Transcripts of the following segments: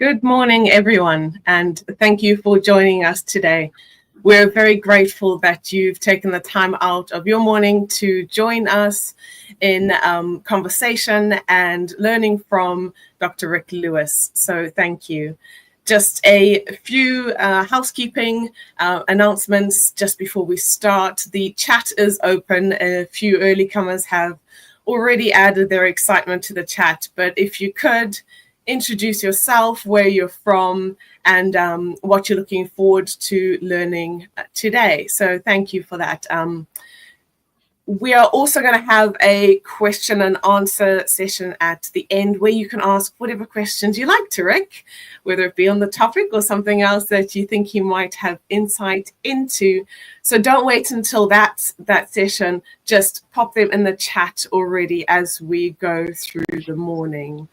Good morning, everyone, and thank you for joining us today. We're very grateful that you've taken the time out of your morning to join us in conversation and learning from Dr. Rick Lewis. So thank you. Just a few housekeeping announcements just before we start. The chat is open. A few early comers have already added their excitement to the chat, but if you could introduce yourself, where you're from, and what you're looking forward to learning today. So thank you for that. We are also going to have a question and answer session at the end where you can ask whatever questions you like to Rick, whether it be on the topic or something else that you think he might have insight into. So don't wait until that session. Just pop them in the chat already as we go through the morning.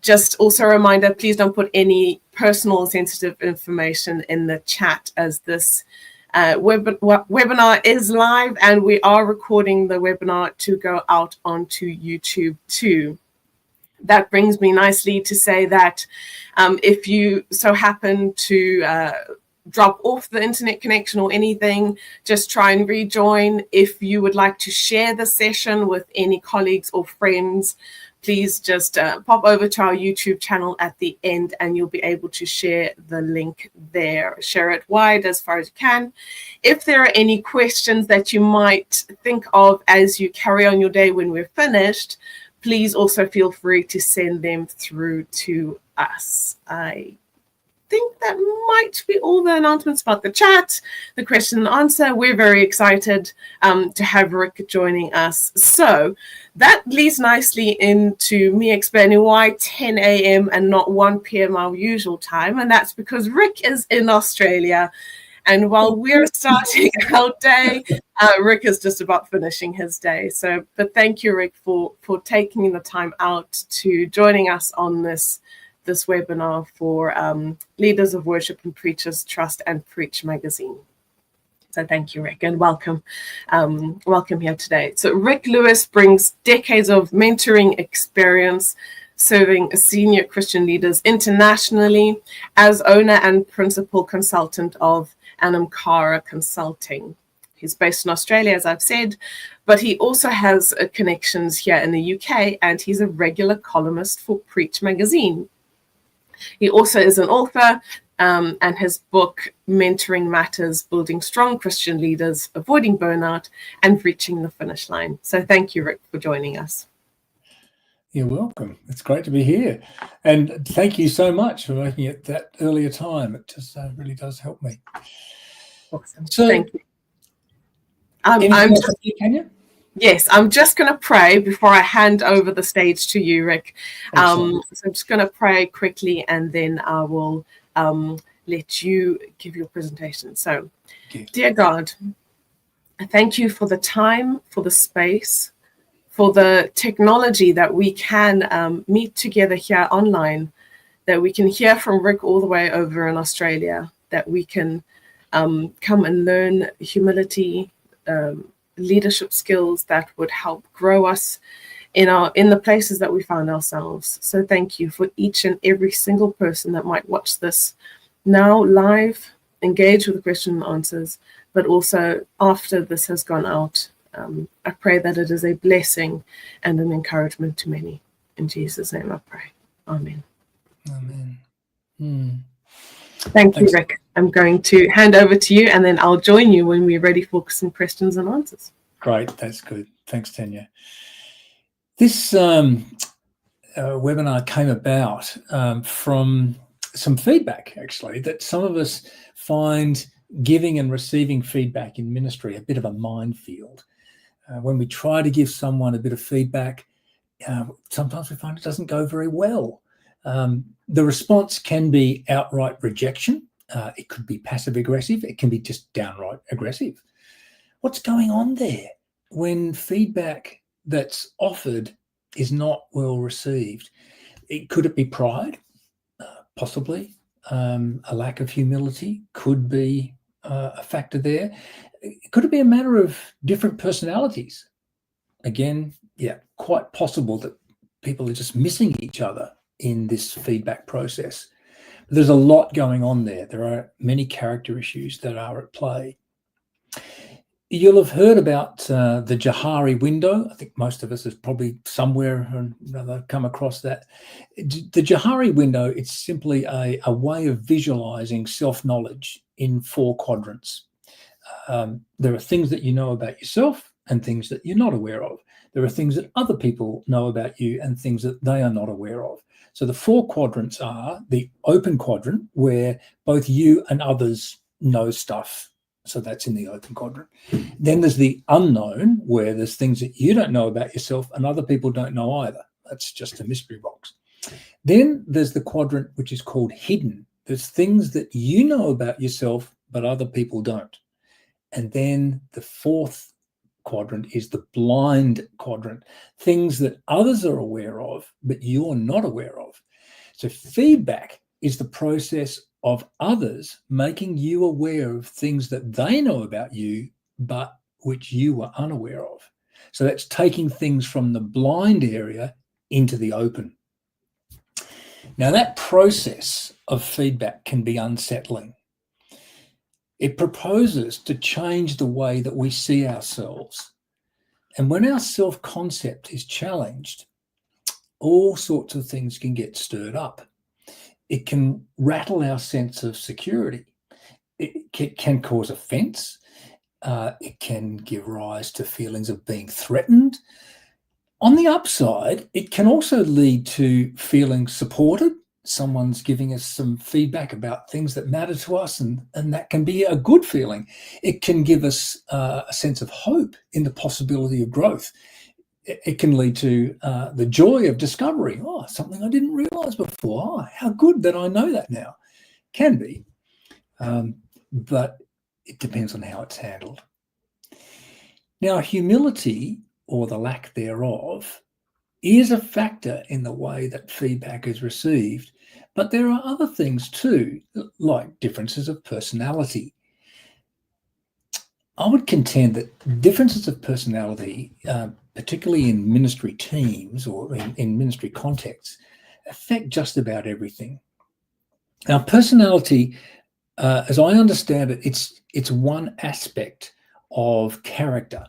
Just also a reminder, please don't put any personal sensitive information in the chat, as this webinar is live and we are recording the webinar to go out onto YouTube too. That brings me nicely to say that if you so happen to drop off the internet connection or anything, just try and rejoin. If you would like to share the session with any colleagues or friends, please just pop over to our YouTube channel at the end and you'll be able to share the link there. Share it wide as far as you can. If there are any questions that you might think of as you carry on your day when we're finished, please also feel free to send them through to us. I think that might be all the announcements about the chat, the question and answer. We're very excited to have Rick joining us. So that leads nicely into me explaining why 10 a.m. and not 1 p.m. our usual time. And that's because Rick is in Australia. And while we're starting our day, Rick is just about finishing his day. So, but thank you, Rick, for taking the time out to joining us on this webinar for Leaders of Worship and Preachers Trust and Preach magazine. So thank you, Rick, and welcome here today. So Rick Lewis brings decades of mentoring experience serving senior Christian leaders internationally as owner and principal consultant of Anamkara Consulting. He's based in Australia, as I've said, but he also has connections here in the UK, and he's a regular columnist for Preach magazine. He also is an author, and his book, Mentoring Matters, Building Strong Christian Leaders, Avoiding Burnout, and Reaching the Finish Line. So thank you, Rick, for joining us. You're welcome. It's great to be here. And thank you so much for making it that earlier time. It just really does help me. Awesome. So, thank you. Kenya? Yes, I'm just going to pray before I hand over the stage to you, Rick. So I'm just going to pray quickly and then I will let you give your presentation. So, Dear God, I thank you for the time, for the space, for the technology that we can meet together here online, that we can hear from Rick all the way over in Australia, that we can come and learn humility, leadership skills that would help grow us in the places that we find ourselves. So thank you for each and every single person that might watch this now live, engage with the question and answers, but also after this has gone out. I pray that it is a blessing and an encouragement to many. In Jesus' name I pray. Amen. Amen. Thanks. You, Rick. I'm going to hand over to you and then I'll join you when we're ready for some questions and answers. Great. That's good. Thanks, Tanya. This webinar came about from some feedback, actually, that some of us find giving and receiving feedback in ministry a bit of a minefield. When we try to give someone a bit of feedback, sometimes we find it doesn't go very well. The response can be outright rejection. It could be passive aggressive. It can be just downright aggressive. What's going on there when feedback that's offered is not well received? Could it be pride? Possibly. A lack of humility could be a factor there. Could it be a matter of different personalities? Again, yeah, quite possible that people are just missing each other in this feedback process. But there's a lot going on there. There are many character issues that are at play. You'll have heard about the Johari window. I think most of us have probably somewhere or another come across that. The Johari window, it's simply a way of visualizing self-knowledge in 4 quadrants. There are things that you know about yourself and things that you're not aware of. There are things that other people know about you and things that they are not aware of. So the 4 quadrants are the open quadrant, where both you and others know stuff. So that's in the open quadrant. Then there's the unknown, where there's things that you don't know about yourself and other people don't know either. That's just a mystery box. Then there's the quadrant which is called hidden. There's things that you know about yourself but other people don't. And then the 4th quadrant is the blind quadrant, things that others are aware of but you're not aware of. So feedback is the process of others making you aware of things that they know about you but which you were unaware of. So that's taking things from the blind area into the open. Now, that process of feedback can be unsettling. It proposes to change the way that we see ourselves. And when our self-concept is challenged, all sorts of things can get stirred up. It can rattle our sense of security. It can cause offense. It can give rise to feelings of being threatened. On the upside, it can also lead to feeling supported. Someone's giving us some feedback about things that matter to us, and that can be a good feeling. It can give us a sense of hope in the possibility of growth. It can lead to the joy of discovery. Oh, something I didn't realize before. Oh, how good that I know that now. Can be, but it depends on how it's handled. Now, humility, or the lack thereof, is a factor in the way that feedback is received, but there are other things too, like differences of personality. I would contend that differences of personality, particularly in ministry teams or in ministry contexts, affect just about everything. Now, personality, as I understand it, it's one aspect of character.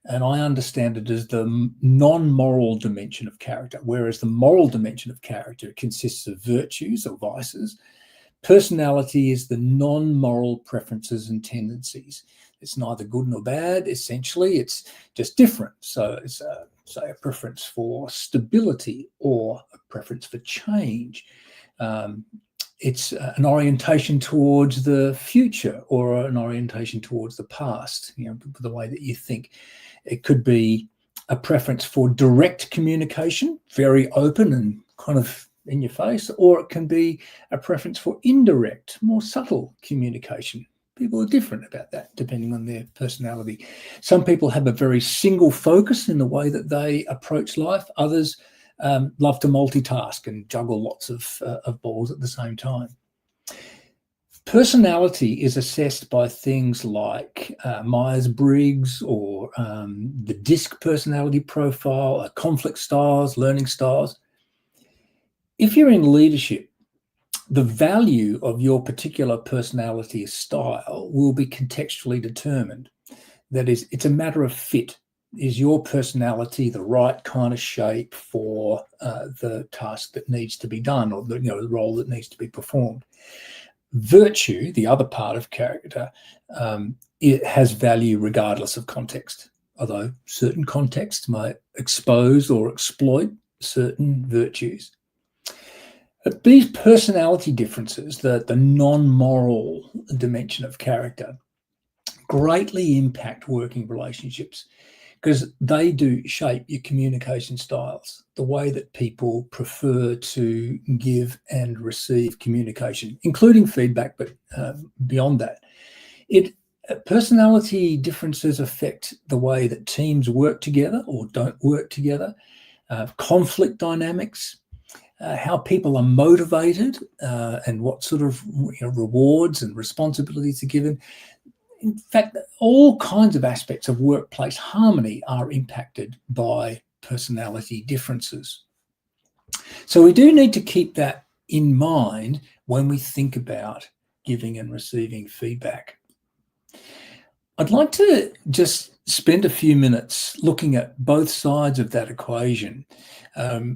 And I understand it as the non-moral dimension of character, whereas the moral dimension of character consists of virtues or vices. Personality is the non-moral preferences and tendencies. It's neither good nor bad. Essentially, it's just different. So it's, say, a preference for stability or a preference for change. It's an orientation towards the future or an orientation towards the past, the way that you think. It could be a preference for direct communication, very open and kind of in your face, or it can be a preference for indirect, more subtle communication. People are different about that depending on their personality. Some people have a very single focus in the way that they approach life. Others love to multitask and juggle lots of balls at the same time. Personality is assessed by things like Myers-Briggs or the DISC personality profile, conflict styles, learning styles. If you're in leadership, the value of your particular personality style will be contextually determined. That is, it's a matter of fit. Is your personality the right kind of shape for the task that needs to be done, or the role that needs to be performed? Virtue, the other part of character, it has value regardless of context, although certain contexts might expose or exploit certain virtues. But these personality differences, the non-moral dimension of character, greatly impact working relationships because they do shape your communication styles, the way that people prefer to give and receive communication, including feedback, but beyond that. Personality differences affect the way that teams work together or don't work together, conflict dynamics, how people are motivated, and what sort of rewards and responsibilities are given. In fact, all kinds of aspects of workplace harmony are impacted by personality differences. So we do need to keep that in mind when we think about giving and receiving feedback. I'd like to just spend a few minutes looking at both sides of that equation.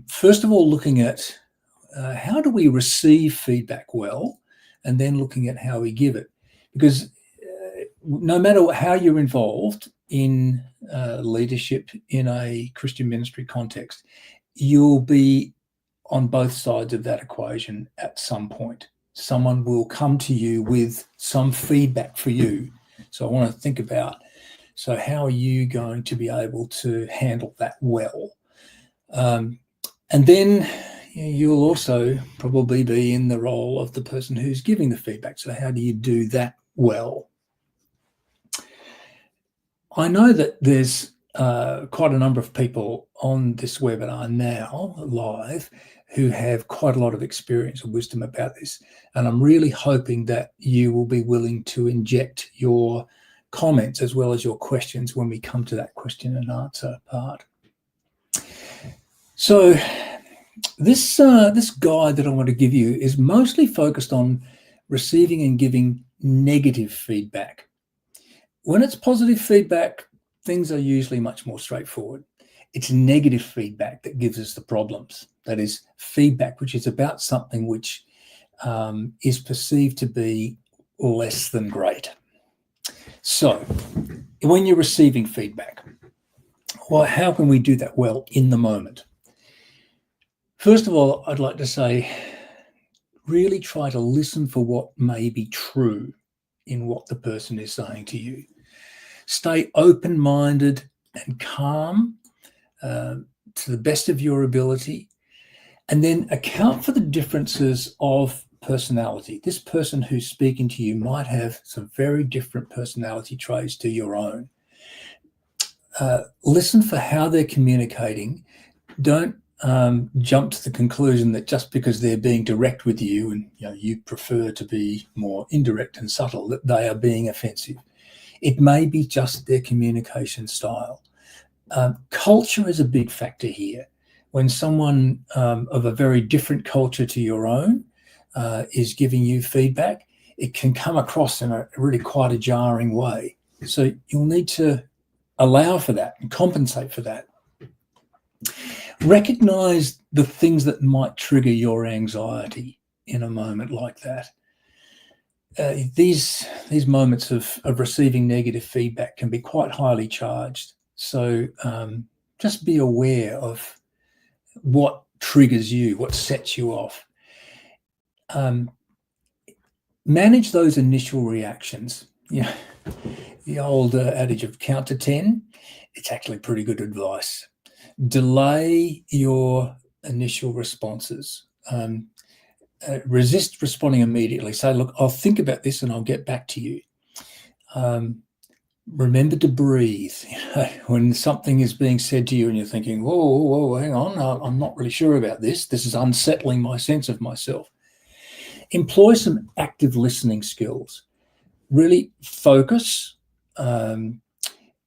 First of all, looking at how do we receive feedback well, and then looking at how we give it. Because no matter how you're involved in leadership in a Christian ministry context, you'll be on both sides of that equation at some point. Someone will come to you with some feedback for you. So I want to think about, so how are you going to be able to handle that well? And then you'll also probably be in the role of the person who's giving the feedback. So how do you do that well? I know that there's quite a number of people on this webinar now live who have quite a lot of experience and wisdom about this. And I'm really hoping that you will be willing to inject your comments as well as your questions when we come to that question and answer part. So this guide that I want to give you is mostly focused on receiving and giving negative feedback. When it's positive feedback, things are usually much more straightforward. It's negative feedback that gives us the problems. That is feedback which is about something which is perceived to be less than great. So when you're receiving feedback, well, how can we do that well in the moment? First of all, I'd like to say, really try to listen for what may be true in what the person is saying to you. Stay open-minded and calm to the best of your ability, and then account for the differences of personality. This person who's speaking to you might have some very different personality traits to your own. Listen for how they're communicating. Don't jump to the conclusion that just because they're being direct with you and you prefer to be more indirect and subtle, that they are being offensive. It may be just their communication style. Culture is a big factor here. When someone of a very different culture to your own is giving you feedback, it can come across in a really quite a jarring way. So you'll need to allow for that and compensate for that. Recognize the things that might trigger your anxiety in a moment like that. These moments of receiving negative feedback can be quite highly charged. So just be aware of what triggers you, what sets you off. Manage those initial reactions. The old adage of count to 10, it's actually pretty good advice. Delay your initial responses. Resist responding immediately. Say, look, I'll think about this and I'll get back to you. Remember to breathe. When something is being said to you and you're thinking, whoa, hang on, I'm not really sure about this. This is unsettling my sense of myself. Employ some active listening skills. Really focus.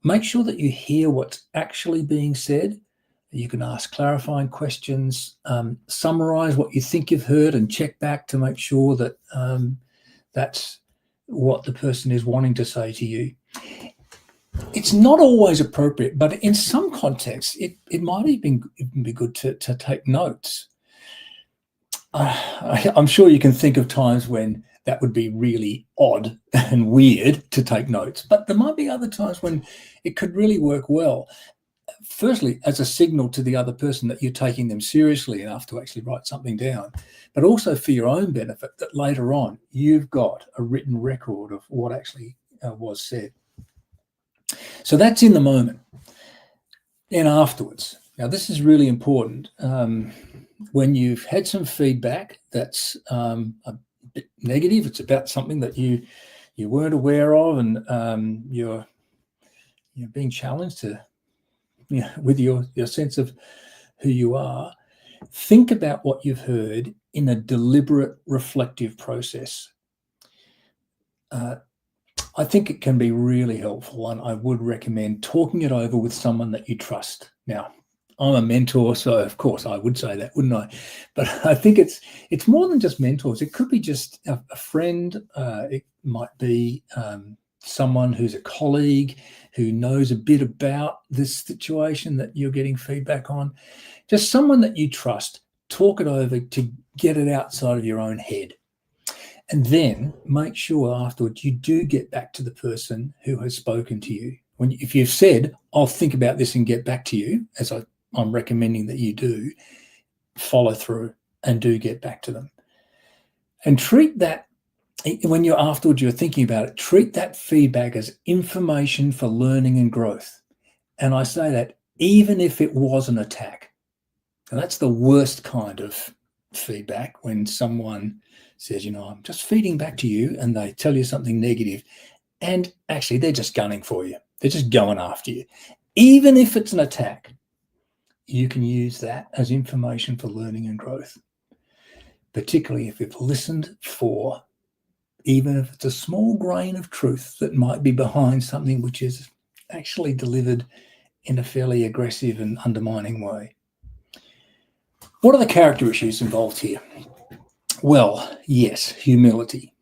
Make sure that you hear what's actually being said. You can ask clarifying questions, summarize what you think you've heard and check back to make sure that that's what the person is wanting to say to you. It's not always appropriate, but in some contexts, it might even be good to take notes. I'm sure you can think of times when that would be really odd and weird to take notes, but there might be other times when it could really work well. Firstly, as a signal to the other person that you're taking them seriously enough to actually write something down, but also for your own benefit, that later on you've got a written record of what actually was said. So that's in the moment. Then afterwards, now this is really important. When you've had some feedback that's a bit negative, it's about something that you weren't aware of, and you're being challenged to, with your sense of who you are, think about what you've heard in a deliberate, reflective process. I think it can be really helpful, and I would recommend talking it over with someone that you trust. Now, I'm a mentor, so of course I would say that, wouldn't I? But I think it's more than just mentors. It could be just a friend. It might be someone who's a colleague who knows a bit about this situation that you're getting feedback on. Just someone that you trust. Talk it over to get it outside of your own head. And then make sure afterwards you do get back to the person who has spoken to you. If you've said, I'll think about this and get back to you, as I'm recommending that you do, follow through and do get back to them. And treat that, when you're thinking about it, treat that feedback as information for learning and growth. And I say that even if it was an attack. And that's the worst kind of feedback, when someone says, I'm just feeding back to you, and they tell you something negative, and actually they're just gunning for you. They're just going after you. Even if it's an attack, you can use that as information for learning and growth, particularly if you've listened for, even if it's a small grain of truth that might be behind something which is actually delivered in a fairly aggressive and undermining way. What are the character issues involved here? Well, yes, humility.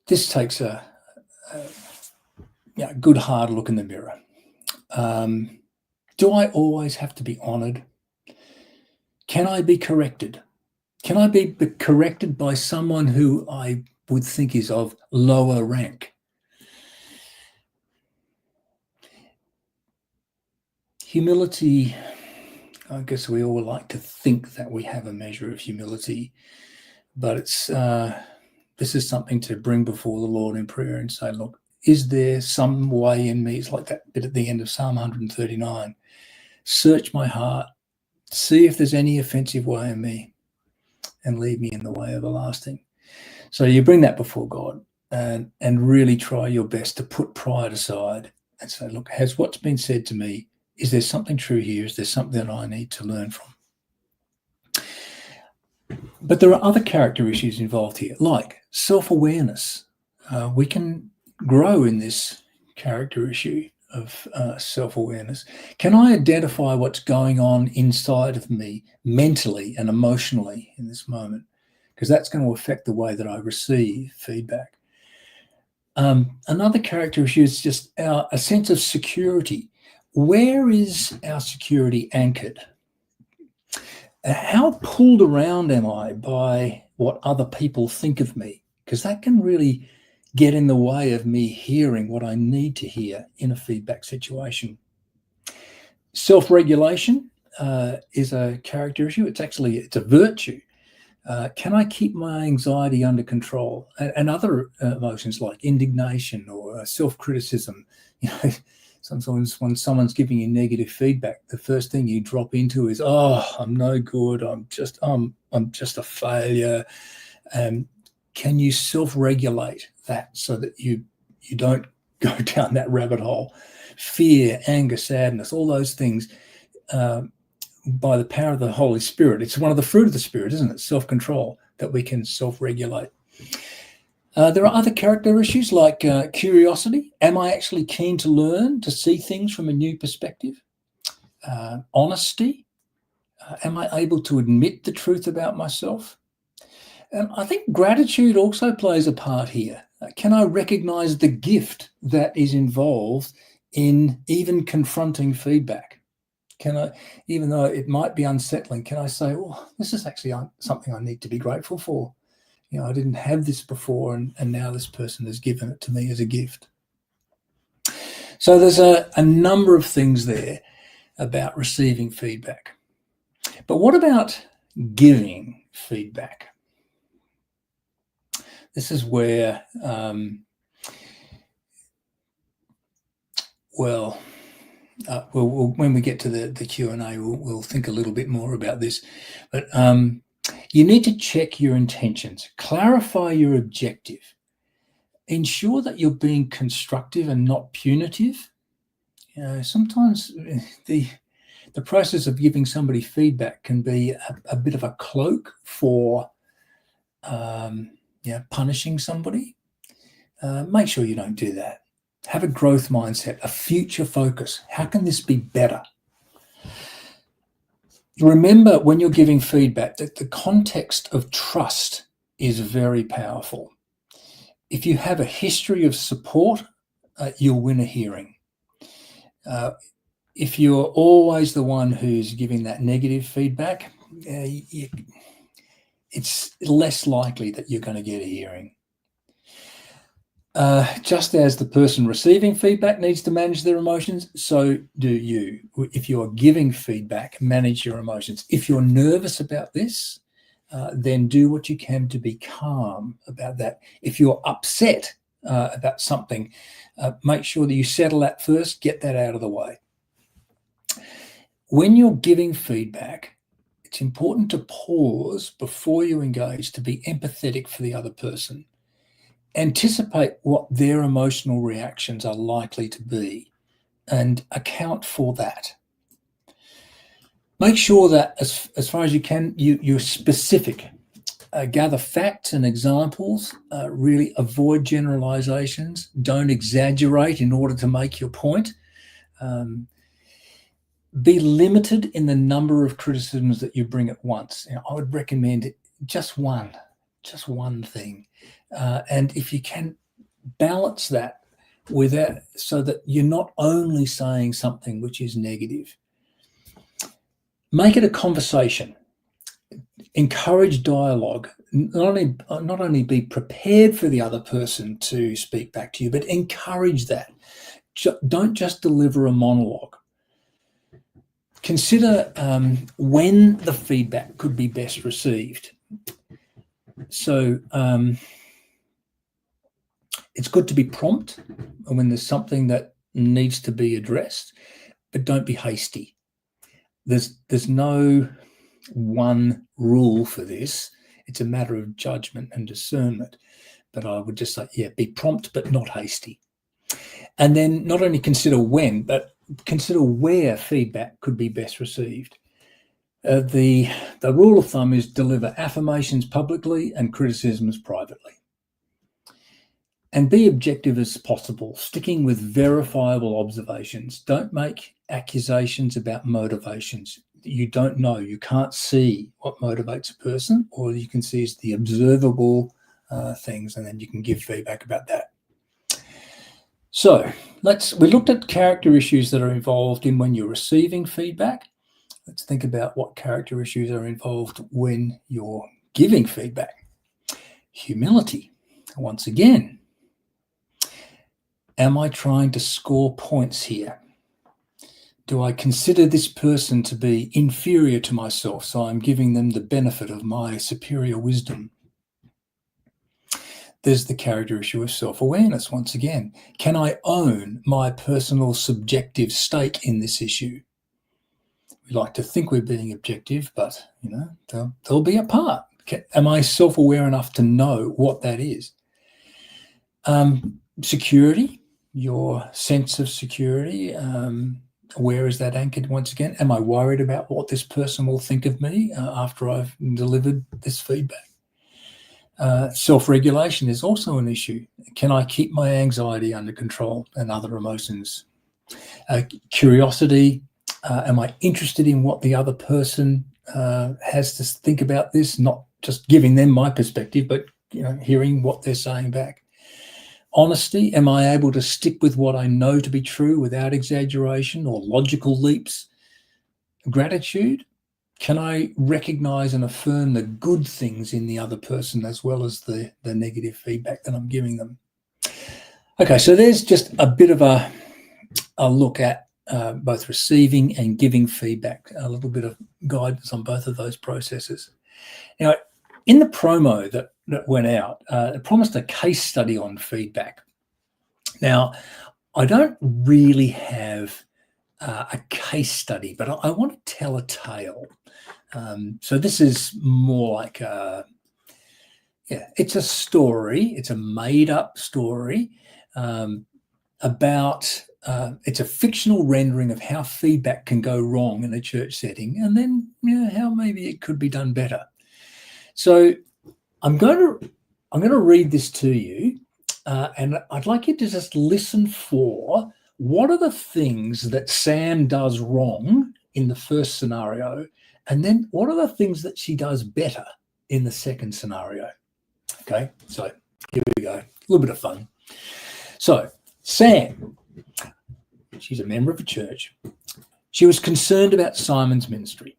This takes a good hard look in the mirror. Do I always have to be honoured? Can I be corrected? Can I be corrected by someone who I would think is of lower rank? Humility, I guess we all like to think that we have a measure of humility, but it's this is something to bring before the Lord in prayer and say, look, is there some way in me? It's like that bit at the end of Psalm 139. Search my heart, see if there's any offensive way in me, and lead me in the way everlasting. So you bring that before God and really try your best to put pride aside and say, look, has what's been said to me, is there something true here? Is there something that I need to learn from? But there are other character issues involved here, like self-awareness. We can grow in this character issue of self-awareness. Can I identify what's going on inside of me mentally and emotionally in this moment? Because that's going to affect the way that I receive feedback. Another character issue is just a sense of security. Where is our security anchored? How pulled around am I by what other people think of me? Because that can really get in the way of me hearing what I need to hear in a feedback situation. Self-regulation is a character issue. It's a virtue. Can I keep my anxiety under control? And other emotions like indignation or self-criticism. Sometimes when someone's giving you negative feedback, the first thing you drop into is, "Oh, I'm no good. I'm just a failure." Can you self-regulate that so that you don't go down that rabbit hole? Fear, anger, sadness, all those things, by the power of the Holy Spirit. It's one of the fruit of the Spirit, isn't it? Self-control, that we can self-regulate. There are other character issues like curiosity. Am I actually keen to learn, to see things from a new perspective? Honesty. Am I able to admit the truth about myself? I think gratitude also plays a part here. Can I recognize the gift that is involved in even confronting feedback? Can I, even though it might be unsettling, can I say, oh, this is actually something I need to be grateful for? I didn't have this before, and now this person has given it to me as a gift. So there's a number of things there about receiving feedback. But what about giving feedback? This is where, when we get to the Q&A, we'll think a little bit more about this. But you need to check your intentions, clarify your objective, ensure that you're being constructive and not punitive. Sometimes the process of giving somebody feedback can be a bit of a cloak for punishing somebody. Make sure you don't do that. Have a growth mindset, a future focus. How can this be better? Remember, when you're giving feedback, that the context of trust is very powerful. If you have a history of support, you'll win a hearing. If you're always the one who's giving that negative feedback, it's less likely that you're going to get a hearing. Just as the person receiving feedback needs to manage their emotions, so do you. If you're giving feedback, manage your emotions. If you're nervous about this, then do what you can to be calm about that. If you're upset about something, make sure that you settle that first, get that out of the way. When you're giving feedback, it's important to pause before you engage, to be empathetic for the other person. Anticipate what their emotional reactions are likely to be and account for that. Make sure that as far as you can, you're specific. Gather facts and examples. Really avoid generalizations. Don't exaggerate in order to make your point. Be limited in the number of criticisms that you bring at once. I would recommend just one thing. And if you can balance that with that, so that you're not only saying something which is negative. Make it a conversation. Encourage dialogue. Not only be prepared for the other person to speak back to you, but encourage that. Don't just deliver a monologue. Consider when the feedback could be best received. So it's good to be prompt when there's something that needs to be addressed, but don't be hasty. There's no one rule for this. It's a matter of judgment and discernment. But I would just say, be prompt, but not hasty. And then not only consider when, but consider where feedback could be best received. The rule of thumb is deliver affirmations publicly and criticisms privately. And be objective as possible, sticking with verifiable observations. Don't make accusations about motivations. You don't know. You can't see what motivates a person. All you can see is the observable things, and then you can give feedback about that. So we looked at character issues that are involved in when you're receiving feedback. Let's think about what character issues are involved when you're giving feedback. Humility. Once again, am I trying to score points here? Do I consider this person to be inferior to myself, so I'm giving them the benefit of my superior wisdom? There's the character issue of self-awareness once again. Can I own my personal subjective stake in this issue? We like to think we're being objective, but there'll be a part. Am I self-aware enough to know what that is? Security, your sense of security. Where is that anchored once again? Am I worried about what this person will think of me after I've delivered this feedback? Self-regulation is also an issue. Can I keep my anxiety under control and other emotions? Curiosity. Am I interested in what the other person has to think about this? Not just giving them my perspective, but hearing what they're saying back. Honesty. Am I able to stick with what I know to be true without exaggeration or logical leaps? Gratitude. Can I recognize and affirm the good things in the other person as well as the negative feedback that I'm giving them? Okay, so there's just a bit of a look at both receiving and giving feedback, a little bit of guidance on both of those processes. Now, in the promo that went out, it promised a case study on feedback. Now, I don't really have a case study, but I want to tell a tale. So this is more like it's a story. It's a made-up story about. It's a fictional rendering of how feedback can go wrong in a church setting, and then how maybe it could be done better. So I'm going to read this to you, And I'd like you to just listen for what are the things that Sam does wrong in the first scenario, and then what are the things that she does better in the second scenario. Okay, so here we go. A little bit of fun. So Sam, she's a member of a church. She was concerned about Simon's ministry.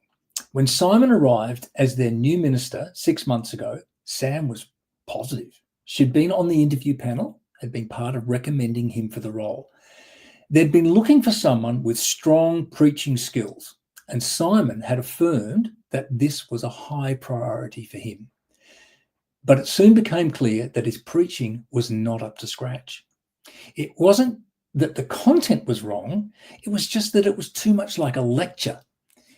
When Simon arrived as their new minister 6 months ago, Sam was positive. She'd been on the interview panel, had been part of recommending him for the role. They'd been looking for someone with strong preaching skills, and Simon had affirmed that this was a high priority for him. But it soon became clear that his preaching was not up to scratch. It wasn't that the content was wrong, it was just that it was too much like a lecture.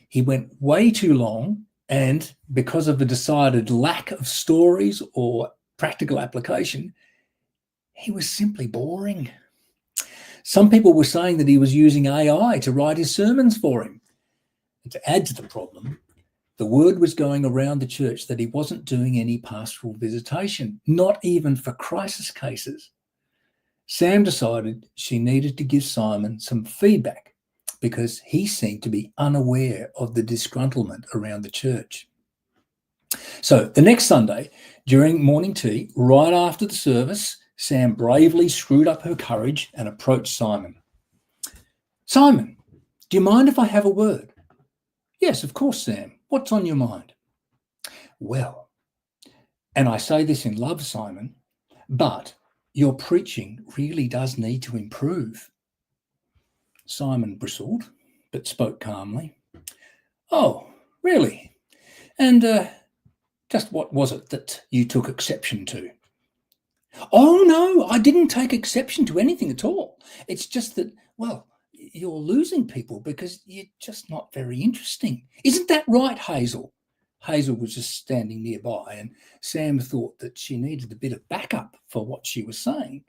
He went way too long, and because of the decided lack of stories or practical application, he was simply boring. Some people were saying that he was using AI to write his sermons for him. And to add to the problem, the word was going around the church that he wasn't doing any pastoral visitation, not even for crisis cases. Sam decided she needed to give Simon some feedback because he seemed to be unaware of the disgruntlement around the church. So the next Sunday, during morning tea, right after the service, Sam bravely screwed up her courage and approached Simon. Simon, do you mind if I have a word? Yes, of course, Sam. What's on your mind? Well, and I say this in love, Simon, but your preaching really does need to improve. Simon bristled, but spoke calmly. Oh, really? And just what was it that you took exception to? Oh, no, I didn't take exception to anything at all. It's just that, well, you're losing people because you're just not very interesting. Isn't that right, Hazel? Hazel was just standing nearby, and Sam thought that she needed a bit of backup for what she was saying.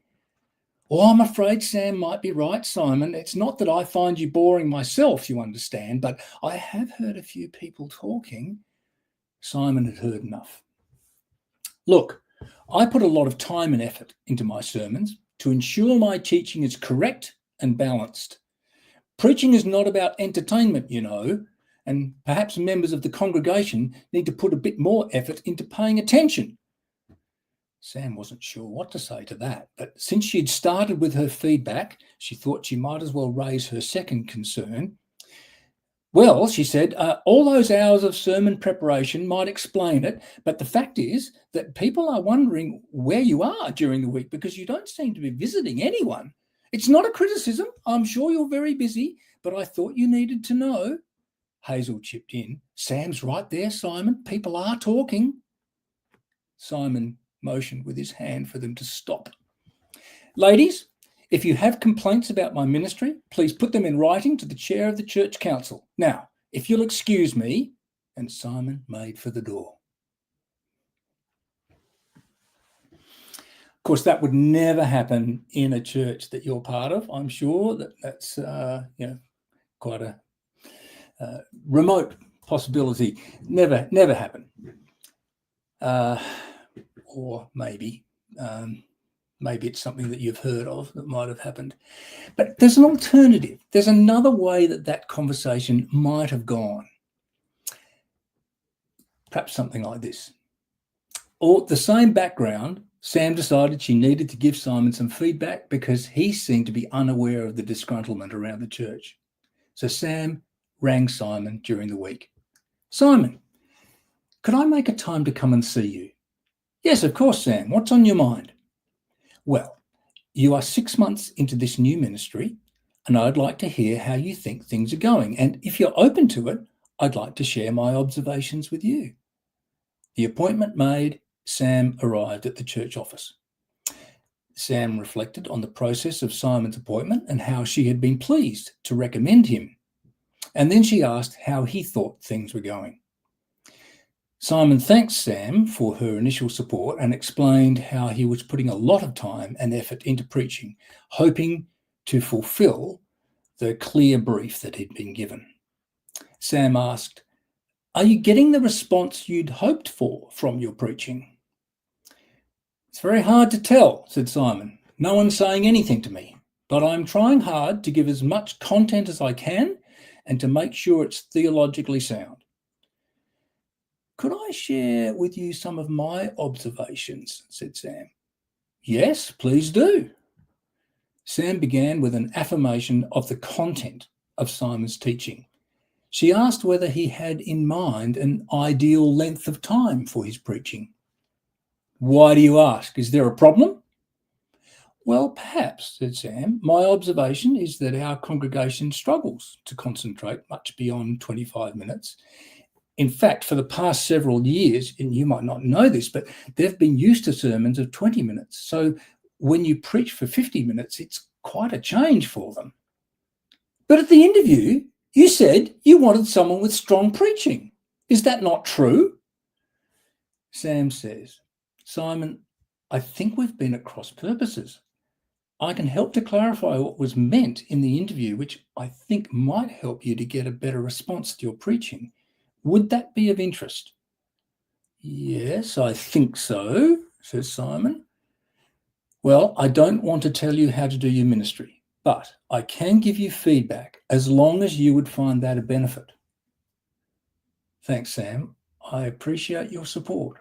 Oh, I'm afraid Sam might be right, Simon. It's not that I find you boring myself, you understand, but I have heard a few people talking. Simon had heard enough. Look, I put a lot of time and effort into my sermons to ensure my teaching is correct and balanced. Preaching is not about entertainment, you know, and perhaps members of the congregation need to put a bit more effort into paying attention. Sam wasn't sure what to say to that, but since she'd started with her feedback, she thought she might as well raise her second concern. Well, she said, all those hours of sermon preparation might explain it, but the fact is that people are wondering where you are during the week because you don't seem to be visiting anyone. It's not a criticism. I'm sure you're very busy, but I thought you needed to know. Hazel chipped in. Sam's right there, Simon. People are talking. Simon motioned with his hand for them to stop. Ladies, if you have complaints about my ministry, please put them in writing to the chair of the church council. Now, if you'll excuse me, and Simon made for the door. Of course, that would never happen in a church that you're part of. I'm sure that's quite a remote possibility. Never happen. Or maybe it's something that you've heard of that might have happened. But there's an alternative. There's another way that conversation might have gone. Perhaps something like this. Or the same background, Sam decided she needed to give Simon some feedback because he seemed to be unaware of the disgruntlement around the church. So Sam rang Simon during the week. Simon, could I make a time to come and see you? Yes, of course, Sam. What's on your mind? Well, you are 6 months into this new ministry, and I'd like to hear how you think things are going. And if you're open to it, I'd like to share my observations with you. The appointment made, Sam arrived at the church office. Sam reflected on the process of Simon's appointment and how she had been pleased to recommend him. And then she asked how he thought things were going. Simon thanked Sam for her initial support and explained how he was putting a lot of time and effort into preaching, hoping to fulfill the clear brief that he'd been given. Sam asked, are you getting the response you'd hoped for from your preaching? It's very hard to tell, said Simon. No one's saying anything to me, but I'm trying hard to give as much content as I can and to make sure it's theologically sound. Could I share with you some of my observations, said Sam. Yes, please do. Sam began with an affirmation of the content of Simon's teaching. She asked whether he had in mind an ideal length of time for his preaching. Why do you ask? Is there a problem? Well, perhaps, said Sam. My observation is that our congregation struggles to concentrate much beyond 25 minutes. In fact, for the past several years, and you might not know this, but they've been used to sermons of 20 minutes. So when you preach for 50 minutes, it's quite a change for them. But at the interview, you said you wanted someone with strong preaching. Is that not true? Sam says, Simon, I think we've been at cross purposes. I can help to clarify what was meant in the interview, which I think might help you to get a better response to your preaching. Would that be of interest? Yes, I think so, says Simon. Well, I don't want to tell you how to do your ministry, but I can give you feedback as long as you would find that a benefit. Thanks, Sam. I appreciate your support.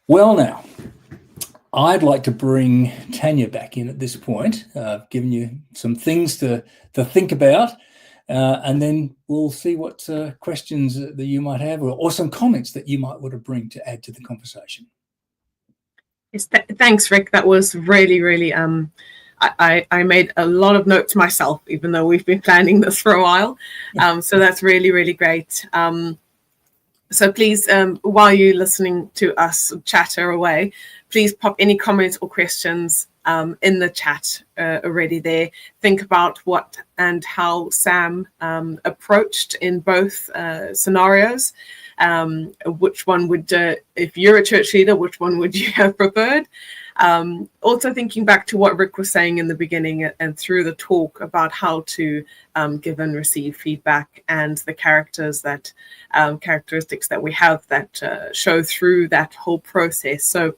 Well, now, I'd like to bring Tanya back in at this point. I've given you some things to think about, and then we'll see what questions that you might have or some comments that you might want to bring to add to the conversation. Yes, thanks, Rick. That was really, really, I made a lot of notes myself, even though we've been planning this for a while. So that's really, really great. So please, while you're listening to us chatter away, please pop any comments or questions in the chat already there. Think about what and how Sam approached in both scenarios. Which one would, if you're a church leader, which one would you have preferred? Also thinking back to what Rick was saying in the beginning and through the talk about how to give and receive feedback and the characteristics that we have that show through that whole process. So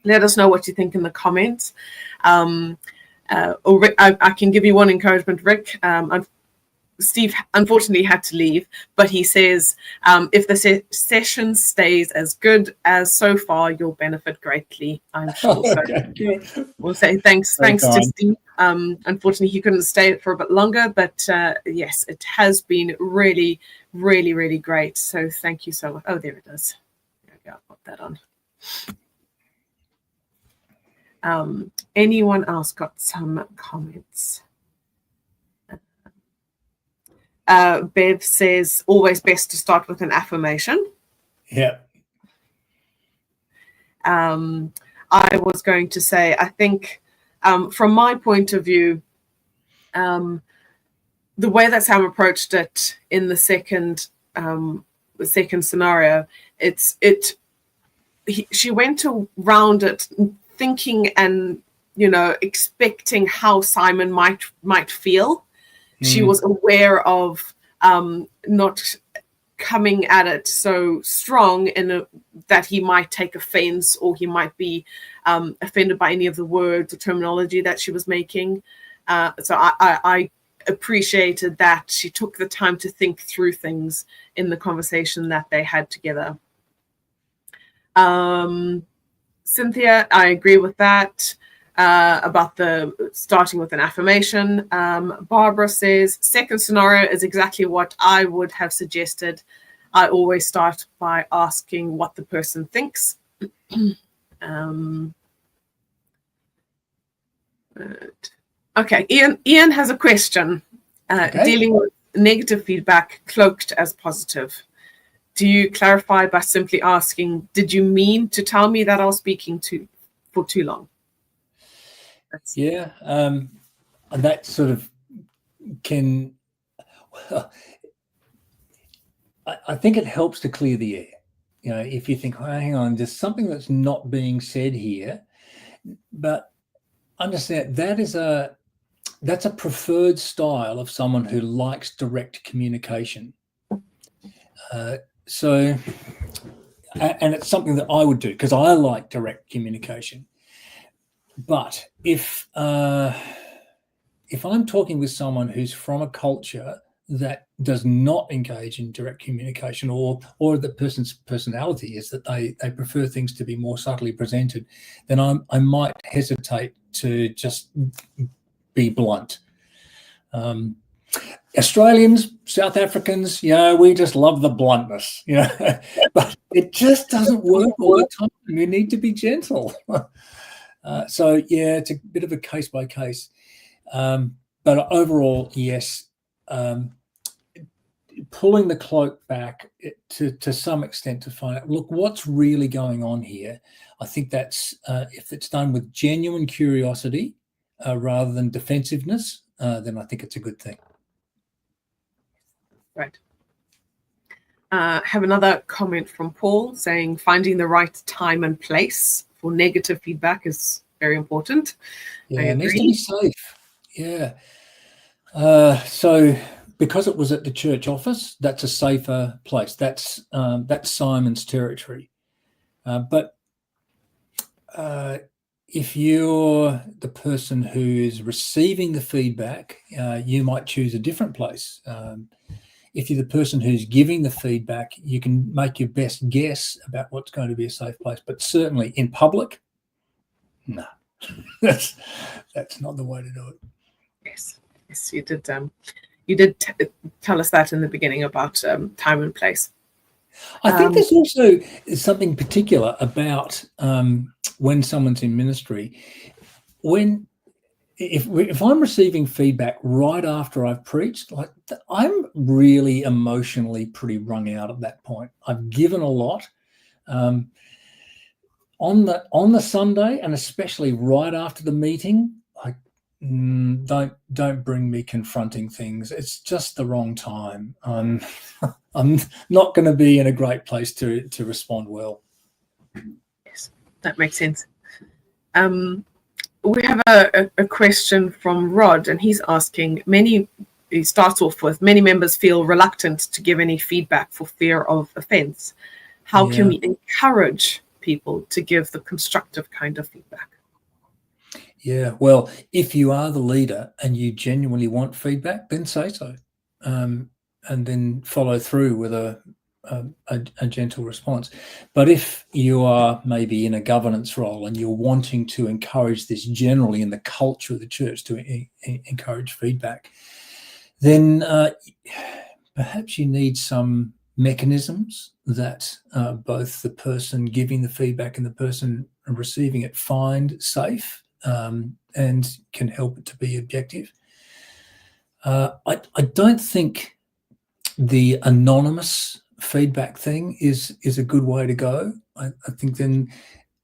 let us know what you think in the comments. Or Rick, I can give you one encouragement, Rick. Steve unfortunately had to leave, but he says if the session stays as good as so far, you'll benefit greatly, I'm sure. Okay. So we'll say thanks to Steve. Unfortunately, he couldn't stay for a bit longer, but yes, it has been really, really, really great. So thank you so much. Oh, there it is. There we go. I'll put that on. Anyone else got some comments? Bev says, always best to start with an affirmation. Yeah. I was going to say, I think from my point of view, the way that Sam approached it in the second scenario, she went around it thinking and, expecting how Simon might feel. She was aware of not coming at it so strong that he might take offense or he might be offended by any of the words or terminology that she was making. So I appreciated that she took the time to think through things in the conversation that they had together. Cynthia, I agree with that. About the starting with an affirmation. Barbara says, second scenario is exactly what I would have suggested. I always start by asking what the person thinks. Okay, Ian has a question. Dealing with negative feedback cloaked as positive. Do you clarify by simply asking, did you mean to tell me that I was speaking for too long? Yeah, and that sort of can, well, I think it helps to clear the air. If you think, oh, hang on, there's something that's not being said here, but understand that's a preferred style of someone who likes direct communication. So and it's something that I would do because I like direct communication. But if I'm talking with someone who's from a culture that does not engage in direct communication, or the person's personality is that they prefer things to be more subtly presented, then I might hesitate to just be blunt. Australians, South Africans, we just love the bluntness, but it just doesn't work all the time. You need to be gentle. So it's a bit of a case by case. But overall, yes, pulling the cloak back to some extent to find out, look, what's really going on here. I think that's, if it's done with genuine curiosity rather than defensiveness, then I think it's a good thing. Right. Have another comment from Paul saying finding the right time and place for negative feedback is very important. Yeah, it needs to be safe. Yeah. So because it was at the church office, that's a safer place. That's Simon's territory. But if you're the person who is receiving the feedback, you might choose a different place. If you're the person who's giving the feedback, you can make your best guess about what's going to be a safe place. But certainly in public, no, that's not the way to do it. Yes, you did. You did tell us that in the beginning about time and place. I think there's also something particular about when someone's in ministry. If I'm receiving feedback right after I've preached, like I'm really emotionally pretty wrung out at that point. I've given a lot. On the Sunday, and especially right after the meeting, don't bring me confronting things. It's just the wrong time. I'm not going to be in a great place to respond well. Yes, that makes sense. We have a question from Rod, and he's asking, he starts off with, many members feel reluctant to give any feedback for fear of offense. How can we encourage people to give the constructive kind of feedback? Yeah, well, if you are the leader and you genuinely want feedback, then say so, and then follow through with a gentle response. But if you are maybe in a governance role and you're wanting to encourage this generally in the culture of the church to encourage feedback, then perhaps you need some mechanisms that both the person giving the feedback and the person receiving it find safe and can help it to be objective. I don't think the anonymous feedback thing is a good way to go. I think then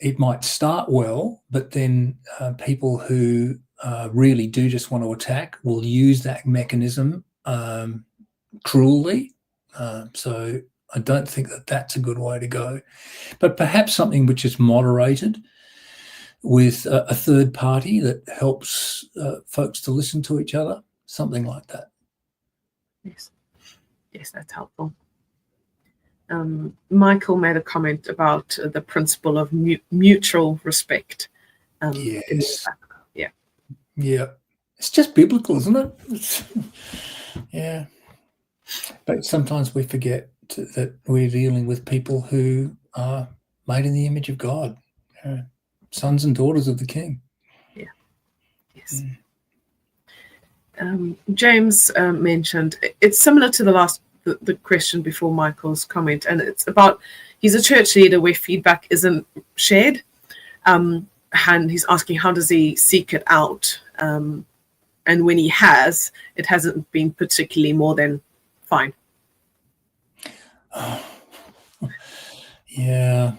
it might start well, but then people who really do just want to attack will use that mechanism cruelly. So I don't think that that's a good way to go. But perhaps something which is moderated with a third party that helps folks to listen to each other, something like that. Yes, that's helpful. Michael made a comment about the principle of mutual respect. Yes. Yeah. It's just biblical, isn't it? Yeah. But sometimes we forget that we're dealing with people who are made in the image of God, sons and daughters of the King. Yeah. Yes. James mentioned, it's similar to the question before Michael's comment, and it's about, he's a church leader where feedback isn't shared, and he's asking, how does he seek it out? And when he has, it hasn't been particularly more than fine. Yeah.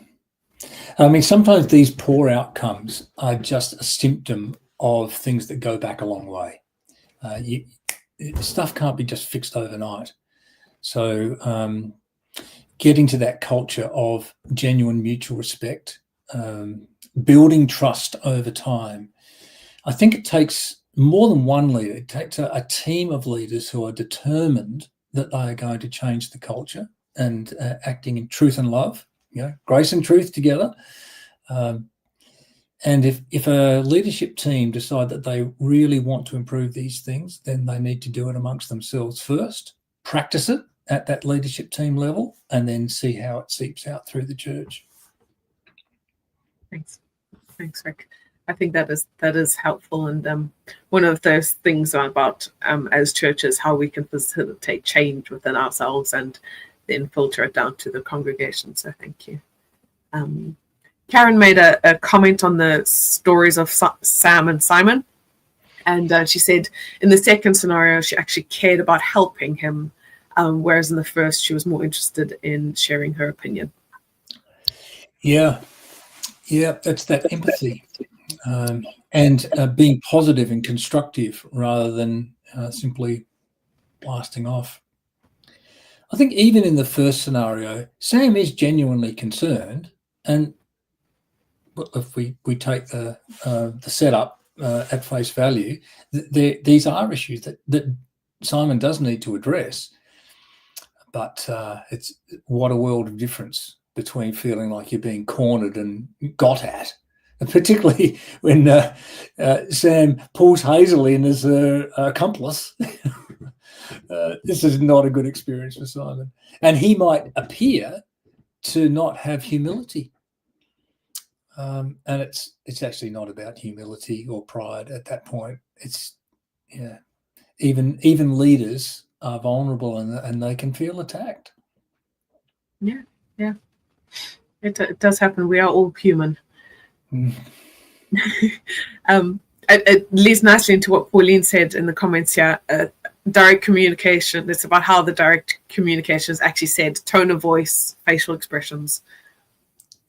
I mean, sometimes these poor outcomes are just a symptom of things that go back a long way. Stuff can't be just fixed overnight. So getting to that culture of genuine mutual respect, building trust over time. I think it takes more than one leader. It takes a team of leaders who are determined that they are going to change the culture and acting in truth and love, grace and truth together. And if a leadership team decide that they really want to improve these things, then they need to do it amongst themselves first, practice it at that leadership team level, and then see how it seeps out through the church. Thanks, Rick. I think that is helpful, and one of those things about as churches, how we can facilitate change within ourselves and then filter it down to the congregation. So thank you. Karen made a comment on the stories of Sam and Simon, and she said in the second scenario she actually cared about helping him, whereas in the first she was more interested in sharing her opinion. Yeah, that's that empathy, and being positive and constructive rather than simply blasting off. I think even in the first scenario, Sam is genuinely concerned, and if we take the setup at face value, these are issues that Simon does need to address. But it's what a world of difference between feeling like you're being cornered and got at, and particularly when Sam pulls Hazel in as an accomplice. This is not a good experience for Simon, and he might appear to not have humility. And it's actually not about humility or pride at that point. It's even leaders are vulnerable and they can feel attacked. Yeah, it does happen. We are all human. It leads nicely into what Pauline said in the comments here. Direct communication. It's about how the direct communication is actually said, tone of voice, facial expressions.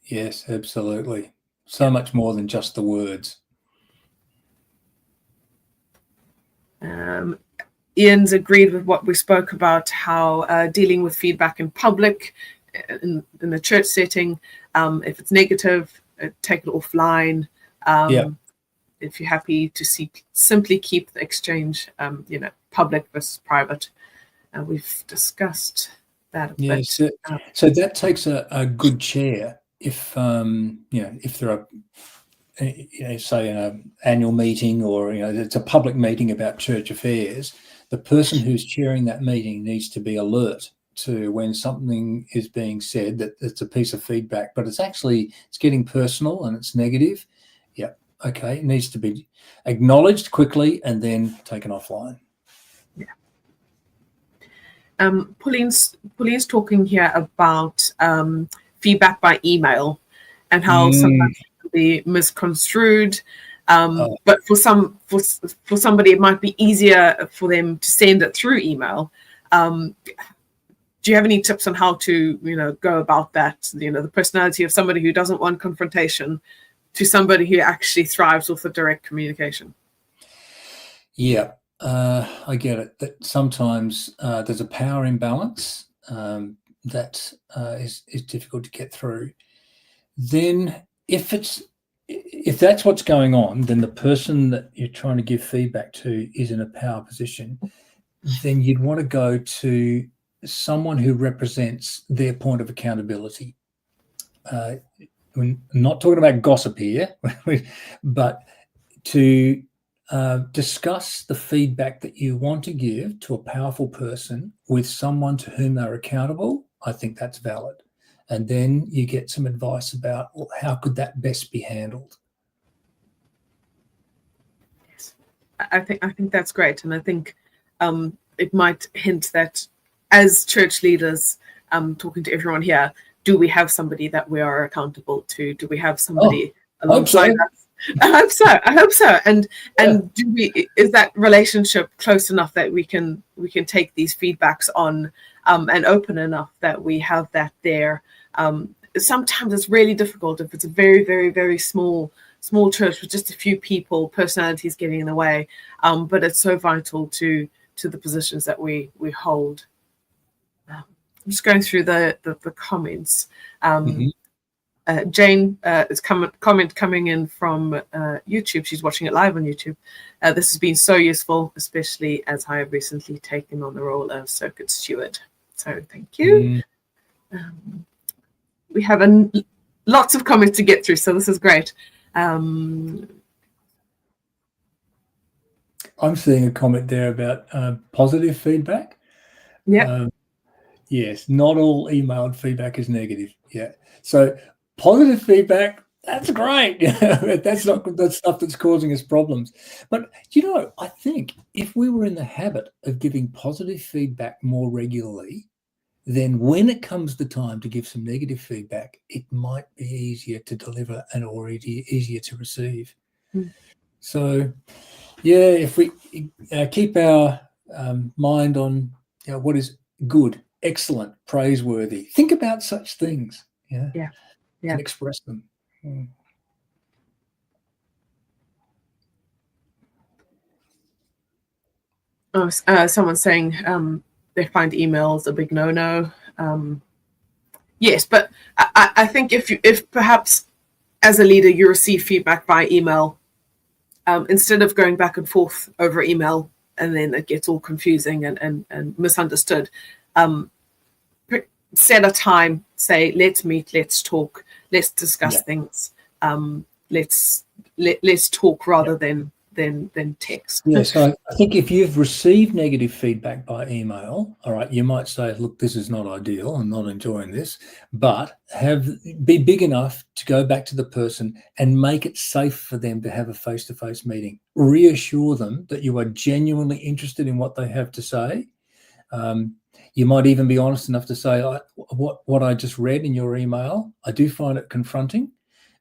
Yes, absolutely. So much more than just the words. Ian's agreed with what we spoke about, how dealing with feedback in public, in the church setting, if it's negative, take it offline. If you're happy to simply keep the exchange, public versus private. We've discussed that a bit. So that takes a good chair. If there are, say in an annual meeting or it's a public meeting about church affairs, the person who's chairing that meeting needs to be alert to when something is being said that it's a piece of feedback, but it's getting personal and it's negative. Yeah, okay, it needs to be acknowledged quickly and then taken offline. Yeah. Pauline's talking here about feedback by email and how sometimes it can be misconstrued. But for somebody, it might be easier for them to send it through email. Do you have any tips on how to, go about that? The personality of somebody who doesn't want confrontation to somebody who actually thrives with the direct communication. Yeah, I get it. That sometimes there's a power imbalance that is difficult to get through. Then if that's what's going on, then the person that you're trying to give feedback to is in a power position. Then you'd want to go to someone who represents their point of accountability. We're not talking about gossip here, but to discuss the feedback that you want to give to a powerful person with someone to whom they're accountable. I think that's valid. And then you get some advice about how could that best be handled. Yes, I think that's great, and I think it might hint that as church leaders, talking to everyone here, do we have somebody that we are accountable to? Do we have somebody alongside us? I hope so. And is that relationship close enough that we can take these feedbacks on and open enough that we have that there? Sometimes it's really difficult if it's a very, very, very small church with just a few people, personalities getting in the way. But it's so vital to the positions that we hold. I'm just going through the comments. Jane is comment coming in from YouTube. She's watching it live on YouTube. This has been so useful, especially as I have recently taken on the role of circuit steward. So thank you. we have lots of comments to get through, so this is great. I'm seeing a comment there about positive feedback. Yeah. Yes, not all emailed feedback is negative. Yeah. So positive feedback, that's great. That's not the stuff that's causing us problems. But, I think if we were in the habit of giving positive feedback more regularly, then when it comes the time to give some negative feedback, it might be easier to deliver and already easier to receive. So, yeah, if we keep our mind on what is good, excellent, praiseworthy, think about such things, Yeah. and express them. Oh, someone's saying they find emails a big no-no. Yes, but I think if perhaps as a leader you receive feedback by email, instead of going back and forth over email and then it gets all confusing and misunderstood, set a time, say, let's meet, let's talk, let's discuss things, let's talk rather than text. Yeah, so I think if you've received negative feedback by email, all right, you might say, look, this is not ideal, I'm not enjoying this, but be big enough to go back to the person and make it safe for them to have a face-to-face meeting. Reassure them that you are genuinely interested in what they have to say. You might even be honest enough to say, what I just read in your email, I do find it confronting,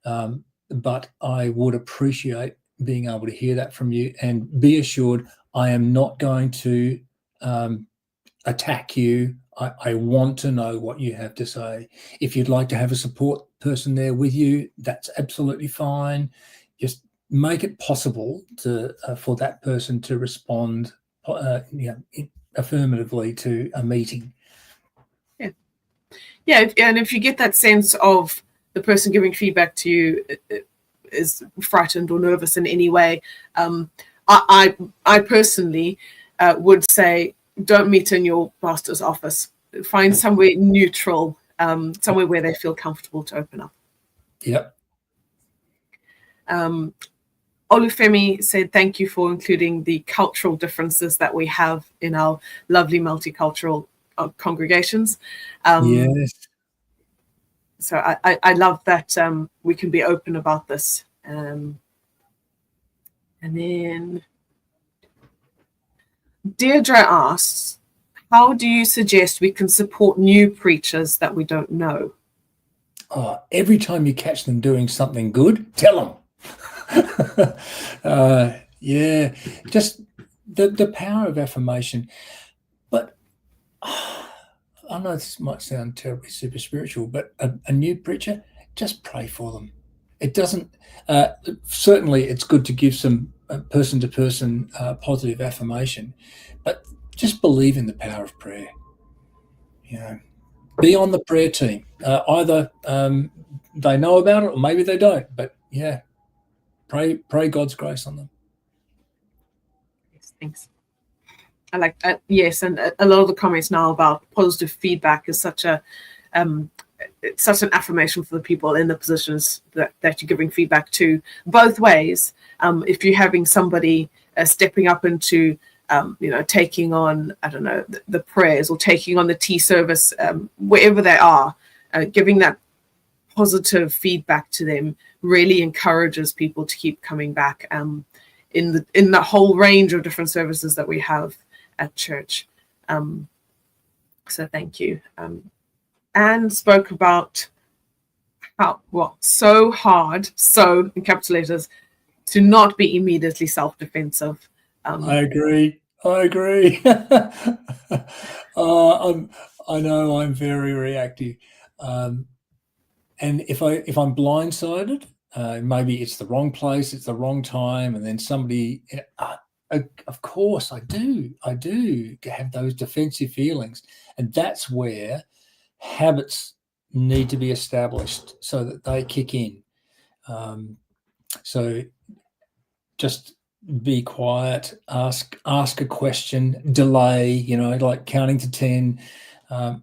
but I would appreciate being able to hear that from you, and be assured I am not going to attack you. I want to know what you have to say. If you'd like to have a support person there with you, that's absolutely fine. Just make it possible for that person to respond affirmatively to a meeting. Yeah, and if you get that sense of the person giving feedback to you is frightened or nervous in any way, I personally would say don't meet in your pastor's office. Find somewhere neutral, somewhere where they feel comfortable to open up. Yep. Olufemi said, thank you for including the cultural differences that we have in our lovely multicultural congregations. Yes. So I love that we can be open about this. And then Deirdre asks, how do you suggest we can support new preachers that we don't know? Every time you catch them doing something good, tell them. Yeah, just the power of affirmation. But I know this might sound terribly super spiritual, but a new preacher, just pray for them. It doesn't, certainly it's good to give some person-to-person positive affirmation, but just believe in the power of prayer. Be on the prayer team. Either they know about it or maybe they don't, but pray God's grace on them. Yes, thanks. I like that. Yes, and a lot of the comments now about positive feedback is such an affirmation for the people in the positions that you're giving feedback to, both ways. If you're having somebody stepping up into taking on, I don't know, the prayers or taking on the tea service, wherever they are, giving that positive feedback to them really encourages people to keep coming back in the whole range of different services that we have at church. So thank you. Anne spoke about so hard, so in capital letters, to not be immediately self-defensive. I agree. I know I'm very reactive, and if I'm blindsided, maybe it's the wrong place, it's the wrong time, and then somebody. Of course, I do have those defensive feelings, and that's where habits need to be established so that they kick in. So just be quiet, ask a question, delay, like counting to 10,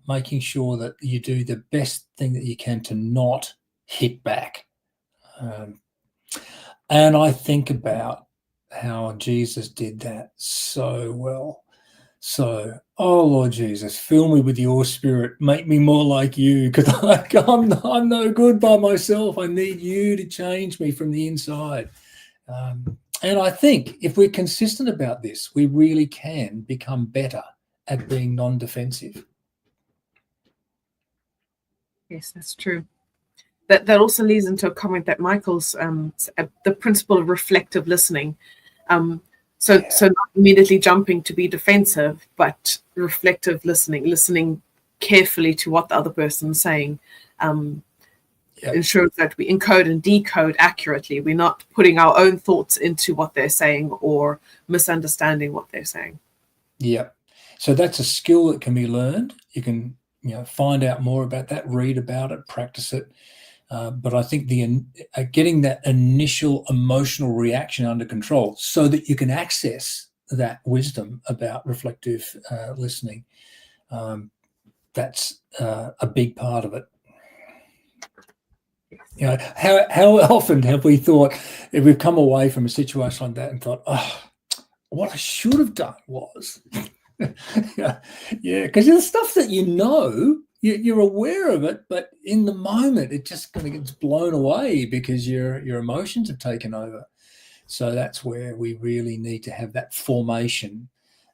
making sure that you do the best thing that you can to not hit back. And I think about how Jesus did that so well. So, oh Lord Jesus, fill me with your spirit, make me more like you, because I'm no good by myself. I need you to change me from the inside. And I think if we're consistent about this, we really can become better at being non-defensive. Yes, that's true. That also leads into a comment that Michael's the principle of reflective listening. So not immediately jumping to be defensive, but reflective listening carefully to what the other person's saying. Ensures that we encode and decode accurately. We're not putting our own thoughts into what they're saying or misunderstanding what they're saying. Yeah. So that's a skill that can be learned. You can find out more about that, read about it, practice it. But I think getting that initial emotional reaction under control so that you can access that wisdom about reflective listening, that's a big part of it. How often have we thought, if we've come away from a situation like that and thought, oh, what I should have done was, because there's stuff that you're aware of it, but in the moment it just kind of gets blown away because your emotions have taken over. So that's where we really need to have that formation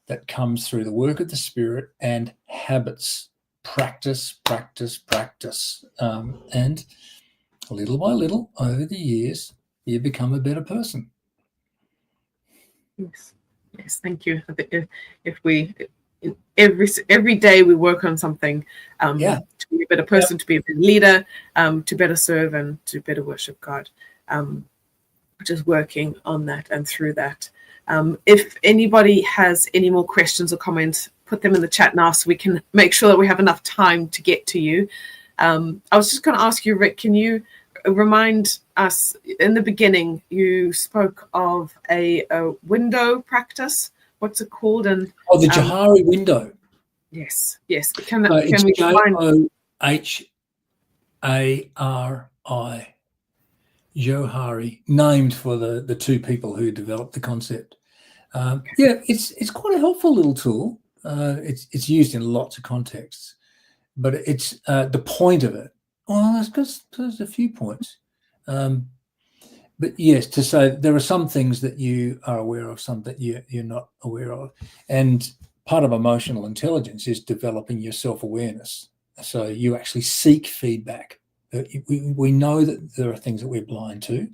that comes through the work of the Spirit and habits, practice, and little by little over the years, you become a better person. Yes, thank you. I think if we every day we work on something to be a better person, to be a better leader, to better serve and to better worship God. Just working on that and through that. If anybody has any more questions or comments, put them in the chat now so we can make sure that we have enough time to get to you. I was just going to ask you, Rick, can you remind us, in the beginning you spoke of a window practice. What's it called? And the Johari window. Yes. Can we find Johari? Johari, named for the two people who developed the concept. It's quite a helpful little tool. It's used in lots of contexts, but it's the point of it. Well, there's a few points. But yes, to say there are some things that you are aware of, some that you're not aware of. And part of emotional intelligence is developing your self-awareness. So you actually seek feedback. We know that there are things that we're blind to,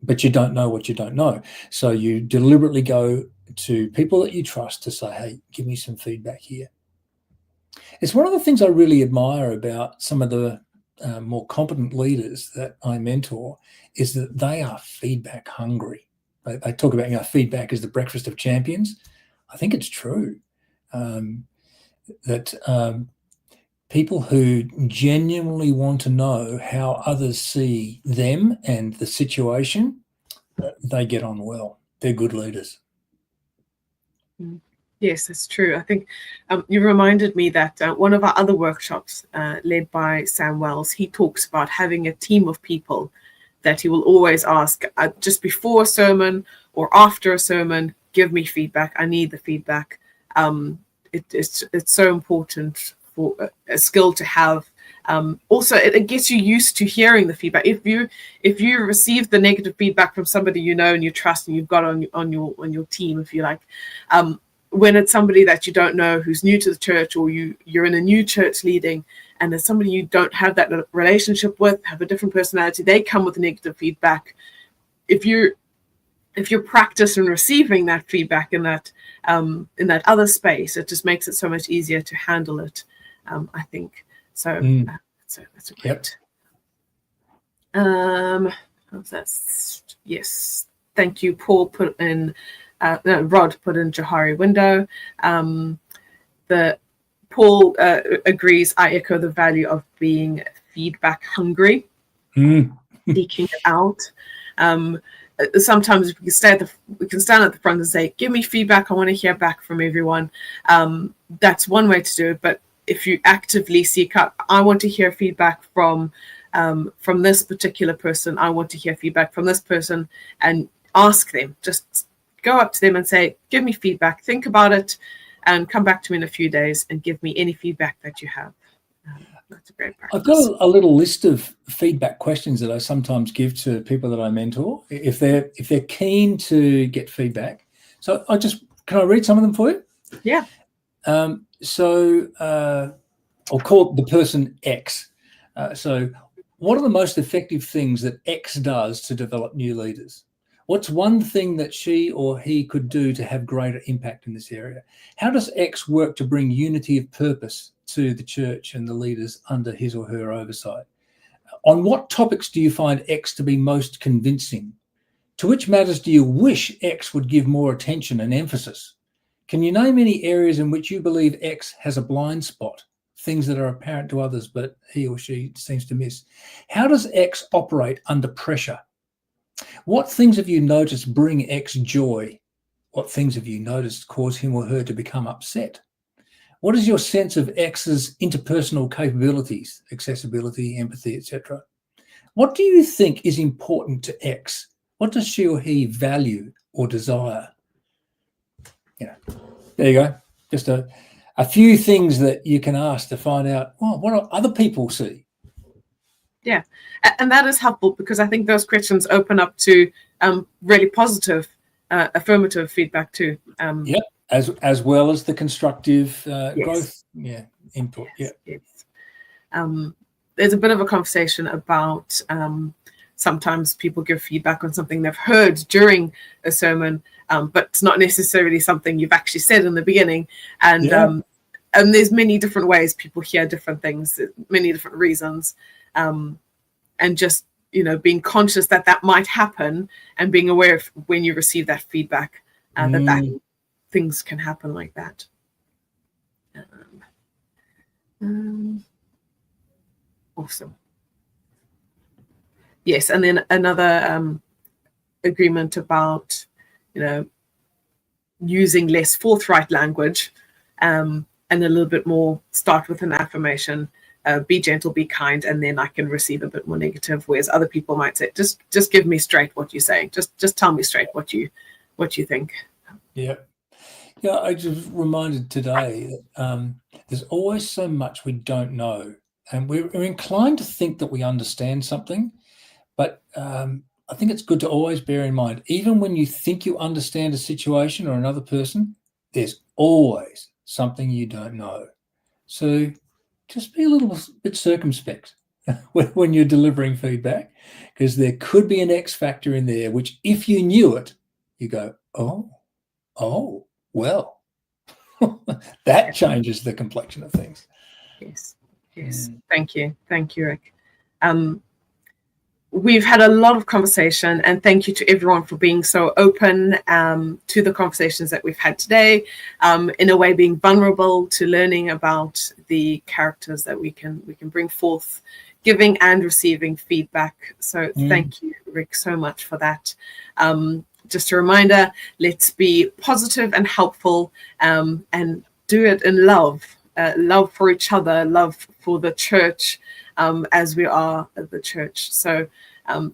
but you don't know what you don't know. So you deliberately go to people that you trust to say, hey, give me some feedback here. It's one of the things I really admire about some of the more competent leaders that I mentor is that they are feedback hungry. They talk about feedback is the breakfast of champions. I think it's true that people who genuinely want to know how others see them and the situation, they get on well. They're good leaders. Yes, that's true. I think you reminded me that one of our other workshops led by Sam Wells, he talks about having a team of people that he will always ask just before a sermon or after a sermon, give me feedback. I need the feedback. It's so important for a skill to have. Also, it gets you used to hearing the feedback. If you receive the negative feedback from somebody you know and you trust and you've got on your team, if you like, when it's somebody that you don't know who's new to the church, or you're in a new church leading, and there's somebody you don't have that relationship with, have a different personality, they come with negative feedback. If you're practiced in receiving that feedback in that other space, it just makes it so much easier to handle it. I think so. That's a great. Yes, thank you. Paul put in. Rod put in Johari window. Paul agrees. I echo the value of being feedback hungry, seeking it out. sometimes we can stand at the front and say, give me feedback, I want to hear back from everyone. That's one way to do it. But if you actively seek out, I want to hear feedback from this particular person, I want to hear feedback from this person, and ask them, just go up to them and say, give me feedback, think about it, and come back to me in a few days and give me any feedback that you have. That's a great practice. I've got a little list of feedback questions that I sometimes give to people that I mentor if they're keen to get feedback. So can I read some of them for you? Yeah. So I'll call the person X. So what are the most effective things that X does to develop new leaders? What's one thing that she or he could do to have greater impact in this area? How does X work to bring unity of purpose to the church and the leaders under his or her oversight? On what topics do you find X to be most convincing? To which matters do you wish X would give more attention and emphasis? Can you name any areas in which you believe X has a blind spot, things that are apparent to others but he or she seems to miss? How does X operate under pressure? What things have you noticed bring X joy? What things have you noticed cause him or her to become upset? What is your sense of X's interpersonal capabilities, accessibility, empathy, etc.? What do you think is important to X? What does she or he value or desire? There you go. Just a few things that you can ask to find out, what do other people see? Yeah, and that is helpful because I think those questions open up to really positive, affirmative feedback too. Yep, as well as the constructive growth, input. Yes, yes. There's a bit of a conversation about sometimes people give feedback on something they've heard during a sermon, but it's not necessarily something you've actually said in the beginning. And there's many different ways people hear different things, many different reasons. And just, being conscious that might happen and being aware of when you receive that feedback, that things can happen like that. Awesome. Yes, and then another agreement about, using less forthright language and a little bit more start with an affirmation. Be gentle, be kind, and then I can receive a bit more negative. Whereas other people might say, just give me straight what you're saying. Just tell me straight what you think. Yeah. I just reminded today that there's always so much we don't know, and we're inclined to think that we understand something, but I think it's good to always bear in mind, even when you think you understand a situation or another person, there's always something you don't know. So just be a little bit circumspect when you're delivering feedback, because there could be an X factor in there, which if you knew it, you go, oh, well, that changes the complexion of things. Yes. Thank you, Rick. We've had a lot of conversation, and thank you to everyone for being so open to the conversations that we've had today, in a way being vulnerable to learning about the characters that we can bring forth, giving and receiving feedback. So thank you, Rick, so much for that. Just a reminder, let's be positive and helpful, and do it in love for each other, love for the church, as we are at the church. So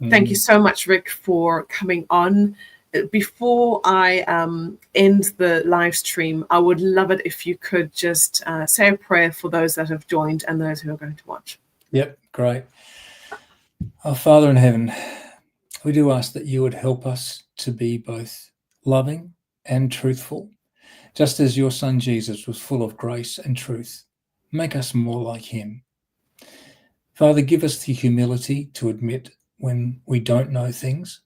thank you so much, Rick, for coming on. Before I end the live stream, I would love it if you could just say a prayer for those that have joined and those who are going to watch. Yep, great. Our Father in heaven, we do ask that you would help us to be both loving and truthful, just as your son Jesus was full of grace and truth. Make us more like him. Father, give us the humility to admit when we don't know things,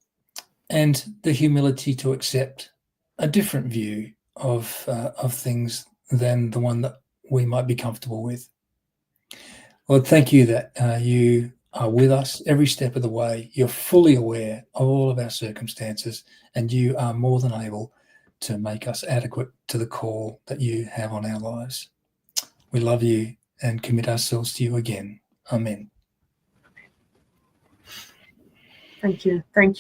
and the humility to accept a different view of things than the one that we might be comfortable with. Lord, thank you that you are with us every step of the way. You're fully aware of all of our circumstances, and you are more than able to make us adequate to the call that you have on our lives. We love you and commit ourselves to you again. Amen. Thank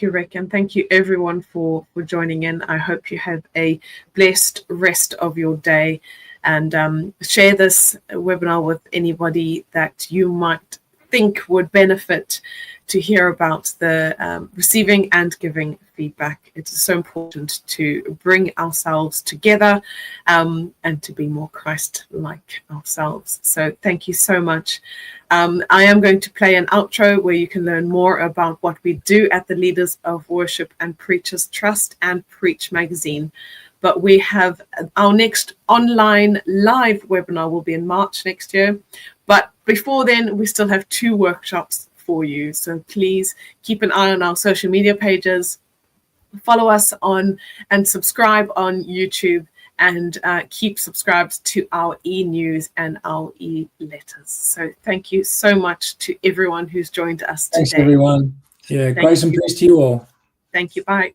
you, Rick, and thank you everyone for joining in. I hope you have a blessed rest of your day, and share this webinar with anybody that you might think would benefit to hear about the receiving and giving feedback. It is so important to bring ourselves together and to be more Christ-like ourselves. So thank you so much. I am going to play an outro where you can learn more about what we do at the Leaders of Worship and Preachers Trust and Preach magazine. But we have our next online live webinar will be in March next year. But before then, we still have 2 workshops for you. So please keep an eye on our social media pages, follow us on and subscribe on YouTube, and keep subscribed to our e-news and our e-letters. So thank you so much to everyone who's joined us today. Thanks, everyone. Yeah, grace and peace to you all. Thank you. Bye.